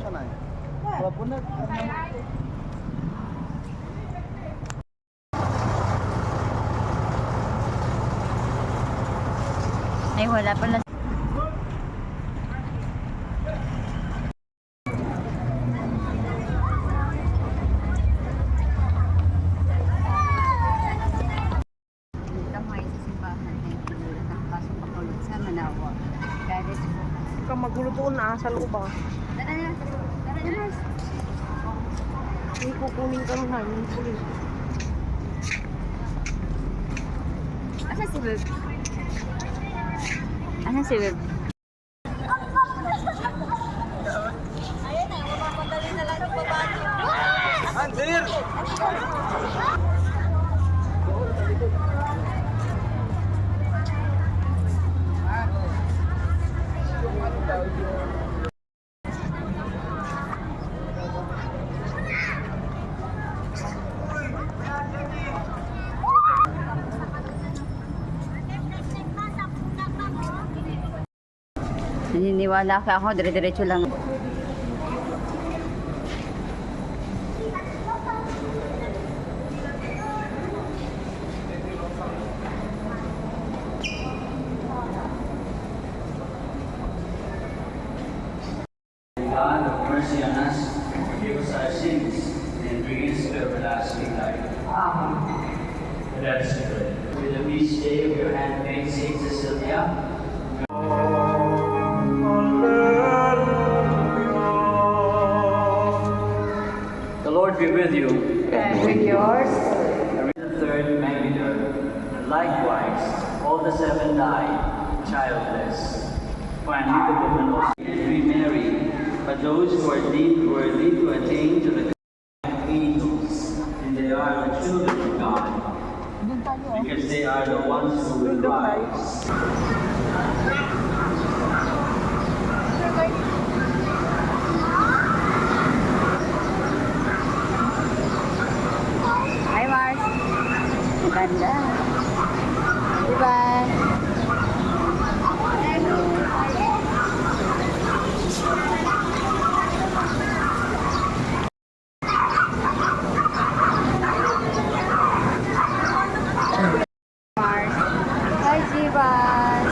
Sana eh. Walaupun na. Ay, wala pala. Ka magulo doon na sa loob ah. Tara na. Tara na. Hindi kukunin ka ng hangin pulis. Asan si Web? Asan si Web? Ayun na, mapapadali na lang ng babae. Anjir! Naniniwala ka ako, dire-diretso lang. God of mercy on us, forgive us our sins, and bring us to everlasting life. Amen. Let us pray. With the feast day of your handmaid, Saint Cecilia, the Lord be with you. And with yours. The third Magdalene, and likewise all the seven died childless. Finally, the woman also remarried, but those who are worthy to attain to the kingdom of angels, and they are the children of God, because they are the ones who will rise. Hi, Mars. Ganda. Diba? Mars. Hi, Jibas.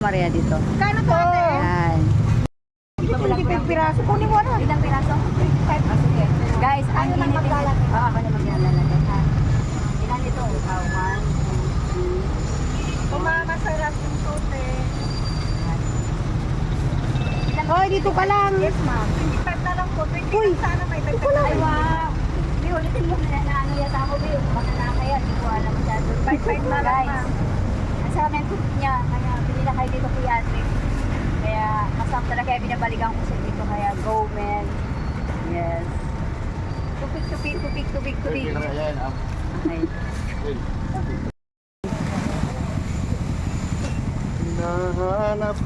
Maria dito. Kano to ate? Yan. Ito 25 piraso. Kunin mo ano? Ilang piraso? 5. Sige. Guys, ang Ano init. maglalagay? Oo, ako na maglalagay. Ha? Ilan ito? 1, 2, 3. Masarap yung tote. Hoy, dito ka lang. Yes ma'am. 25 na lang po. 20 sana may 25 na Ay, lang. wow. Di, ulitin mo na ano yata ako, Bi. Baka na kaya, di ko alam masyado. 5 na lang Guys, ma'am. ang sarap ng cook niya. Kaya pinila kayo dito kay Ate. Kaya masarap talaga. Kaya binabalikan ko siya dito. Kaya go, man. Yes. Tupik, tupik, tupik, tupik, tupik. Okay. Nahanap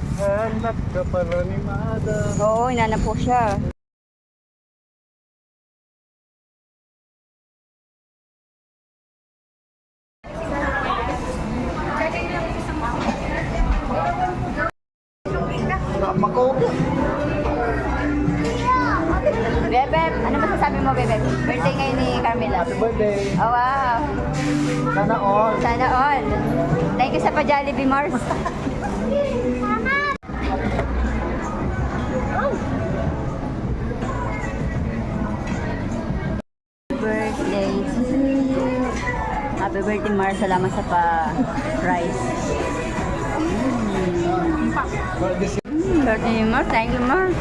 ka pala ni Madam. Oo, inanap po siya. Makogo. Bebe, ano masasabi mo, Bebe? Birthday ngayon ni Carmela. Happy birthday. Oh, wow. Sana all. Sana all. Thank you sa pa-Jollibee, Mars. Birthday to you. Happy birthday, Mars. Salamat sa pa-prize. Birthday, Mars. Thank you, Mars.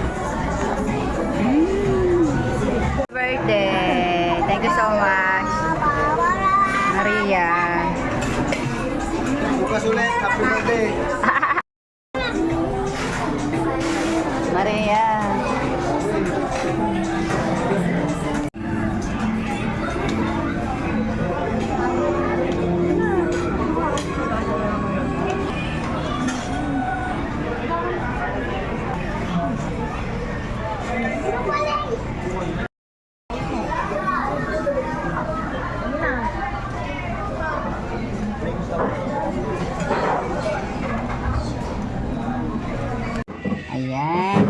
Birthday. Thank you so much. Maria. Bukas ulit. Happy birthday. Maria.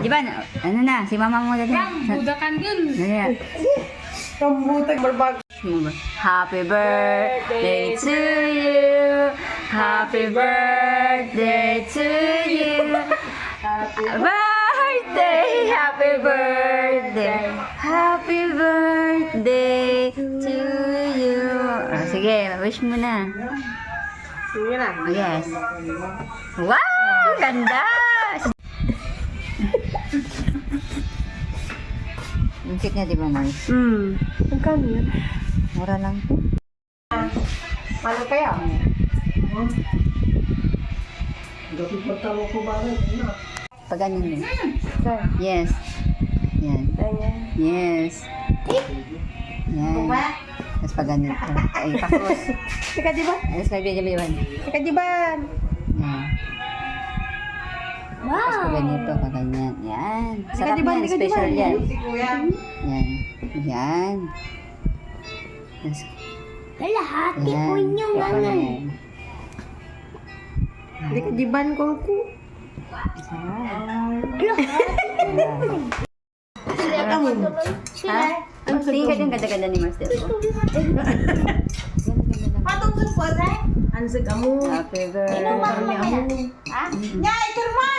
Di ba, ano na, si mama mo dali. Budakan dun. Dali. Rambutang barbag. Happy birthday to you. Happy birthday to you. Happy birthday, happy birthday. Happy birthday to you. Ah, sige, wish mo na. Sige na. Oh, yes. Wow, ganda. Ang cute niya, di ba, Mars? Magkano yan? Mura lang to. Paano kaya? Pag ganyan din. Yes. Yan. Ayan. Yes. Yan. Tapos pag ganyan. Ay, pakros. Teka, di ba? Tapos pag ganyan. Teka, di ba? Yan. Tapos pag ganito, pag ganyan. Yan. Sarap Di ba, yan. di ba, Special di ba? yan. Si Kuya. Yan. Yan. Yes. Lahati Yan. Yan. Teka, di ba kung ku? Sarap. Ha? Tingin ka din ganda-ganda ni Master. Patungkol po, Zay? Ano sa gamo? Happy birthday. Ha? Nya, ito mo!